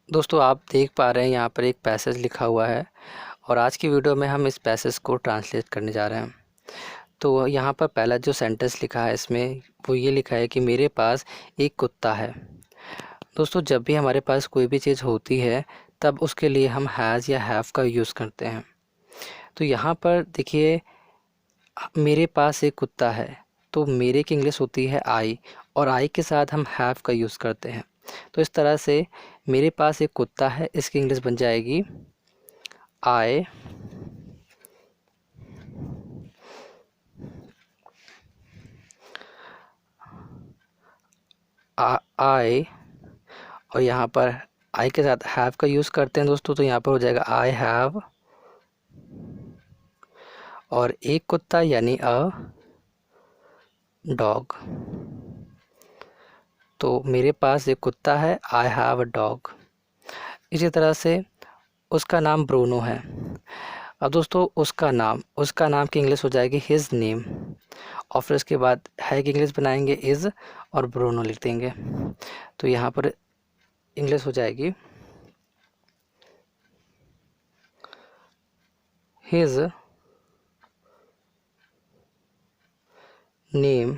दोस्तों आप देख पा रहे हैं यहाँ पर एक पैसेज लिखा हुआ है और आज की वीडियो में हम इस पैसेज को ट्रांसलेट करने जा रहे हैं। तो यहाँ पर पहला जो सेंटेंस लिखा है इसमें वो ये लिखा है कि मेरे पास एक कुत्ता है। दोस्तों जब भी हमारे पास कोई भी चीज़ होती है तब उसके लिए हम हैज़ या हैव का यूज़ करते हैं। तो यहाँ पर देखिए मेरे पास एक कुत्ता है, तो मेरे की इंग्लिश होती है आई और आई के साथ हम हैव का यूज़ करते हैं। तो इस तरह से मेरे पास एक कुत्ता है, इसकी इंग्लिश बन जाएगी आई आई और यहाँ पर आई के साथ हैव का यूज़ करते हैं दोस्तों, तो यहाँ पर हो जाएगा आई हैव और एक कुत्ता यानी अ डॉग। तो मेरे पास एक कुत्ता है, आई हैव अ डॉग। इसी तरह से उसका नाम ब्रूनो है। अब दोस्तों उसका नाम की इंग्लिश हो जाएगी हिज नेम और फिर उसके बाद है की इंग्लिश बनाएंगे इज़ और ब्रूनो लिख देंगे। तो यहाँ पर इंग्लिश हो जाएगी हिज नेम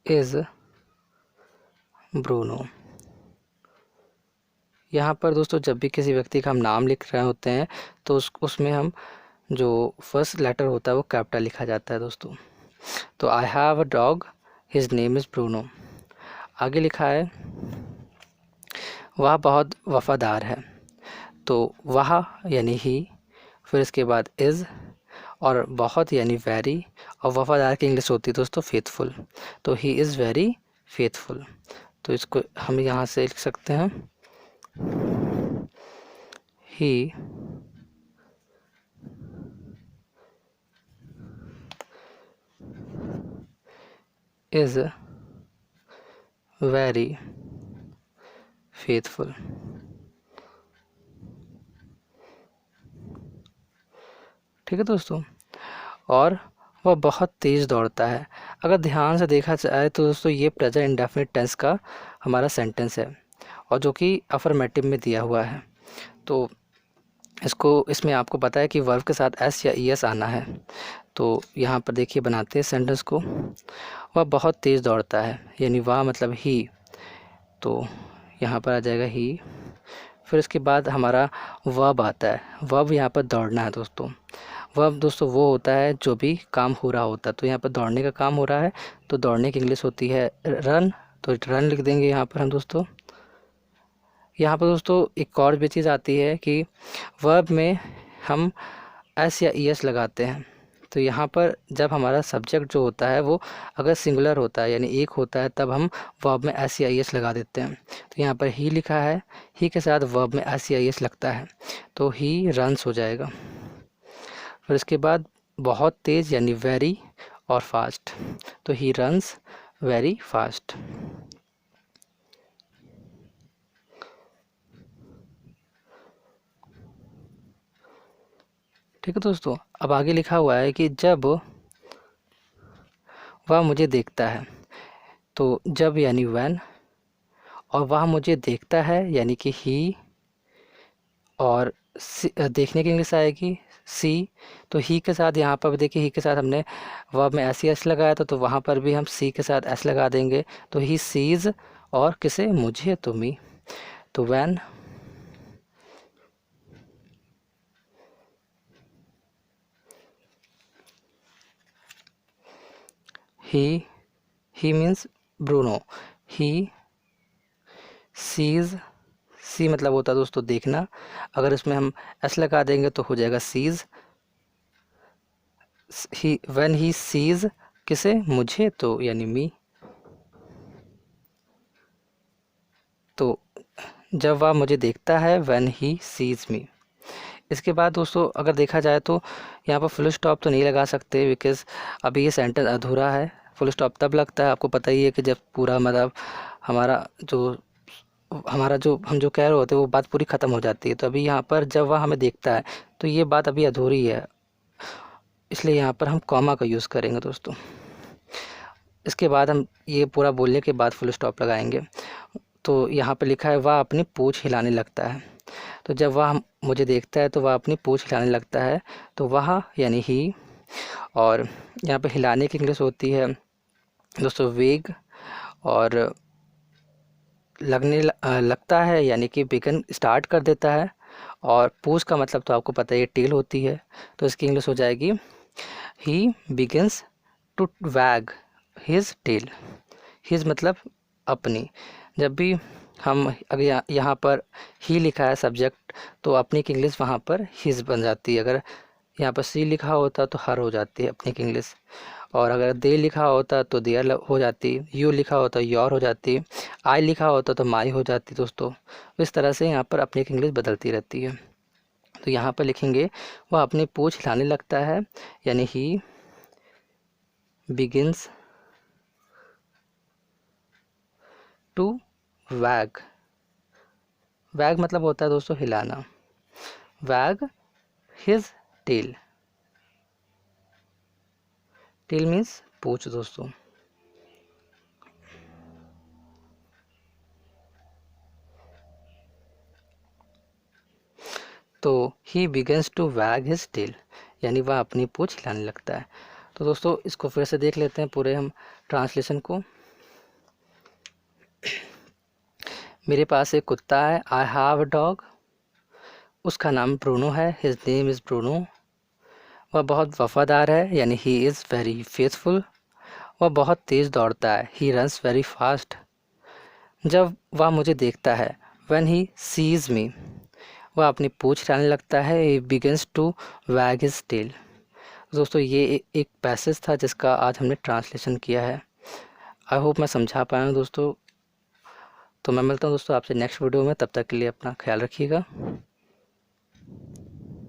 इज़ ब्रूनो। यहाँ पर दोस्तों जब भी किसी व्यक्ति का हम नाम लिख रहे होते हैं तो उसमें हम जो फर्स्ट लेटर होता है वो कैपिटल लिखा जाता है दोस्तों। तो I have a dog, his name is Bruno. आगे लिखा है वह बहुत वफ़ादार है। तो वह यानी ही, फिर इसके बाद इज़ और बहुत यानी वेरी और वफ़ादार की इंग्लिश होती है दोस्तों फेथफुल। तो ही इज़ वेरी फेथफुल। तो इसको हम यहाँ से लिख सकते हैं ही इज़ वेरी फेथफुल। ठीक है दोस्तों, और वह बहुत तेज़ दौड़ता है। अगर ध्यान से देखा जाए तो दोस्तों ये प्रेजेंट इंडेफिनिट टेंस का हमारा सेंटेंस है और जो कि अफर्मेटिव में दिया हुआ है। तो इसमें आपको पता है कि वर्ब के साथ एस या ई एस आना है। तो यहाँ पर देखिए बनाते हैं सेंटेंस को। वह बहुत तेज़ दौड़ता है यानी वह मतलब ही, तो यहाँ पर आ जाएगा ही। फिर इसके बाद हमारा वर्ब आता है। वर्ब यहाँ पर दौड़ना है दोस्तों। वर्ब दोस्तों वो होता है जो भी काम हो रहा होता है। तो यहाँ पर दौड़ने का काम हो रहा है तो दौड़ने की इंग्लिश होती है रन। तो रन लिख देंगे यहाँ पर हम दोस्तों। यहाँ पर दोस्तों एक और भी चीज़ आती है कि वर्ब में हम एस या ई एस लगाते हैं। तो यहाँ पर जब हमारा सब्जेक्ट जो होता है वो अगर सिंगुलर होता है यानी एक होता है तब हम वर्ब में एस या ई एस लगा देते हैं। तो यहाँ पर ही लिखा है, ही के साथ वर्ब में एस या ई एस लगता है तो ही रन्स हो जाएगा। फिर इसके बाद बहुत तेज़ यानी वेरी और फास्ट, तो ही रन्स वेरी फास्ट। ठीक है दोस्तों, अब आगे लिखा हुआ है कि जब वह मुझे देखता है। तो जब यानी व्हेन और वह मुझे देखता है यानी कि ही और देखने की इंग्लिश आएगी सी। तो ही के साथ यहाँ पर भी देखिए ही के साथ हमने वर्ब में एस एस लगाया था तो वहाँ पर भी हम सी के साथ एस लगा देंगे। तो ही सीज और किसे, मुझे, तो मी। तो when he means Bruno, he sees, see मतलब होता है दोस्तों देखना। अगर इसमें हम एस लगा देंगे तो हो जाएगा seize. He when he sees किसे, मुझे, तो यानी मी। तो जब वह मुझे देखता है व्हेन ही सीज मी। इसके बाद दोस्तों अगर देखा जाए तो यहाँ पर फुल स्टॉप तो नहीं लगा सकते बिकॉज़ अभी ये सेंटेंस अधूरा है। फुल स्टॉप तब लगता है, आपको पता ही है कि जब पूरा मतलब हमारा जो हम जो कह रहे होते हैं वो बात पूरी ख़त्म हो जाती है। तो अभी यहाँ पर जब वह हमें देखता है तो ये बात अभी अधूरी है, इसलिए यहाँ पर हम कॉमा का यूज़ करेंगे दोस्तों। इसके बाद हम ये पूरा बोलने के बाद फुल स्टॉप लगाएंगे। तो यहाँ पे लिखा है वह अपनी पूँछ हिलाने लगता है। तो जब वह मुझे देखता है तो वह अपनी पूँछ हिलाने लगता है, तो वह यानी ही। और यहाँ पे हिलाने की इंग्लिश होती है दोस्तों वेग। और लगता है यानी कि बिगन स्टार्ट कर देता है। और पूँछ का मतलब तो आपको पता है ये टेल होती है, तो इसकी इंग्लिश हो जाएगी ही बिगिंस टू वैग हिज टेल। हिज मतलब अपनी। जब भी हम अगर यहाँ पर ही लिखा है सब्जेक्ट, तो अपनी की इंग्लिश वहाँ पर हिज बन जाती है। अगर यहाँ पर सी लिखा होता तो हर हो जाती है अपनी की इंग्लिश। और अगर दे लिखा होता तो देयर हो जाती, यू लिखा होता योर हो जाती, आई लिखा होता तो माई हो जाती दोस्तों। इस तरह से यहाँ पर अपनी की इंग्लिश बदलती रहती है। तो यहाँ पर लिखेंगे वह अपनी पूँछ हिलाने लगता है, यानी ही बिगिंस टू वैग। वैग मतलब होता है दोस्तों हिलाना। वैग हिज टेल। टेल मीन्स पूँछ दोस्तों। तो ही बिगन्स टू वैग हिज टेल, यानी वह अपनी पूँछ हिलाने लगता है। तो दोस्तों इसको फिर से देख लेते हैं पूरे हम ट्रांसलेशन को। मेरे पास एक कुत्ता है, आई हैव अ डॉग। उसका नाम ब्रूनो है, हिज नेम इज़ ब्रूनो। वह बहुत वफादार है, यानी ही इज़ वेरी फेथफुल। वह बहुत तेज़ दौड़ता है, ही रन्स वेरी फास्ट। जब वह मुझे देखता है, व्हेन ही सीज मी, वह अपनी पूँछ हिलाने लगता है, ही बिगिंस टू वैग हिज टेल। दोस्तों ये एक पैसेज था जिसका आज हमने ट्रांसलेशन किया है। आई होप मैं समझा पाया हूँ दोस्तों। तो मैं मिलता हूँ दोस्तों आपसे नेक्स्ट वीडियो में, तब तक के लिए अपना ख्याल रखिएगा।